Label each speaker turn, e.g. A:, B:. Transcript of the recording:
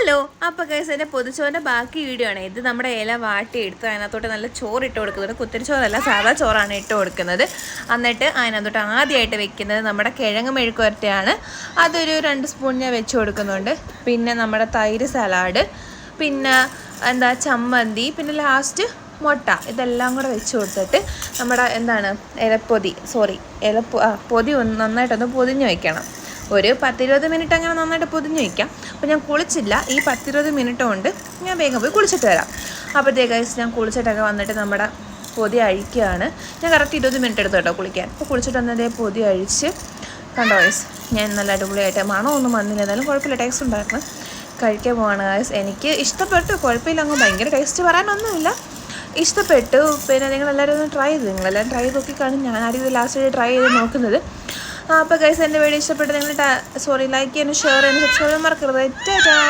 A: Hello, അപ്പോൾ guys എൻ്റെ പൊതിച്ചോറിൻ്റെ ബാക്കി വീഡിയോ ആണ് ഇത്. നമ്മുടെ ഇല വാട്ടി എടുത്ത് അതിനകത്തോട്ട് നല്ല ചോറ് ഇട്ട് കൊടുക്കുന്നുണ്ട്. കുത്തിരിച്ചോറല്ല, സാധാ ചോറാണ് ഇട്ട് കൊടുക്കുന്നത്. എന്നിട്ട് അതിനകത്തോട്ട് ആദ്യമായിട്ട് വെക്കുന്നത് നമ്മുടെ കിഴങ്ങ് മെഴുക്കുവരട്ടിയാണ്. അതൊരു 2 സ്പൂൺ ഞാൻ വെച്ച് കൊടുക്കുന്നുണ്ട്. പിന്നെ നമ്മുടെ തൈര് സലാഡ്, പിന്നെ ചമ്മന്തി, പിന്നെ ലാസ്റ്റ് മുട്ട, ഇതെല്ലാം കൂടെ വെച്ച് കൊടുത്തിട്ട് നമ്മുടെ പൊതി നന്നായിട്ടൊന്ന് പൊതിഞ്ഞ് വയ്ക്കണം. ഒരു 10-20 മിനിറ്റ് അങ്ങനെ നന്നായിട്ട് പൊതിഞ്ഞ് വയ്ക്കാം. അപ്പോൾ ഞാൻ കുളിച്ചില്ല. ഈ 10-20 മിനിറ്റ് കൊണ്ട് ഞാൻ വേഗം പോയി കുളിച്ചിട്ട് വരാം. അപ്പോഴത്തേക്ക് ഞാൻ കുളിച്ചിട്ടൊക്കെ വന്നിട്ട് നമ്മുടെ പൊതി അഴിക്കുകയാണ്. ഞാൻ കറക്റ്റ് 20 മിനിറ്റ് എടുത്തു കേട്ടോ കുളിക്കാൻ. അപ്പോൾ കുളിച്ചിട്ട് വന്നതേ പൊതി അഴിച്ച് കണ്ടോ ഗൈസ്, ഞാൻ നല്ല അടിപൊളിയായിട്ട് മണമൊന്നും വന്നില്ല, എന്നാലും കുഴപ്പമില്ല, ടേസ്റ്റ് ഉണ്ടായിരുന്നു. കഴിക്കാൻ പോവാണ് ഗൈസ്. എനിക്ക് ഇഷ്ടപ്പെട്ടു, കുഴപ്പമില്ല, അങ്ങ് ഭയങ്കര ടേസ്റ്റ് പറയാനൊന്നുമില്ല, ഇഷ്ടപ്പെട്ടു. പിന്നെ നിങ്ങളെല്ലാവരും ഒന്ന് ട്രൈ ചെയ്ത്, നിങ്ങളെല്ലാം ട്രൈ നോക്കി കാണും. ഞാൻ ആദ്യം ലാസ്റ്റ് ട്രൈ ചെയ്ത് നോക്കുന്നത്. അപ്പോൾ ഗൈസ് എൻ്റെ വീഡിയോ ഇഷ്ടപ്പെട്ട് നിങ്ങൾ ലൈക്ക് ചെയ്യാനും ഷെയർ ചെയ്യാനും സബ്സ്ക്രൈബ് ചെയ്യാൻ മറക്കരുത്.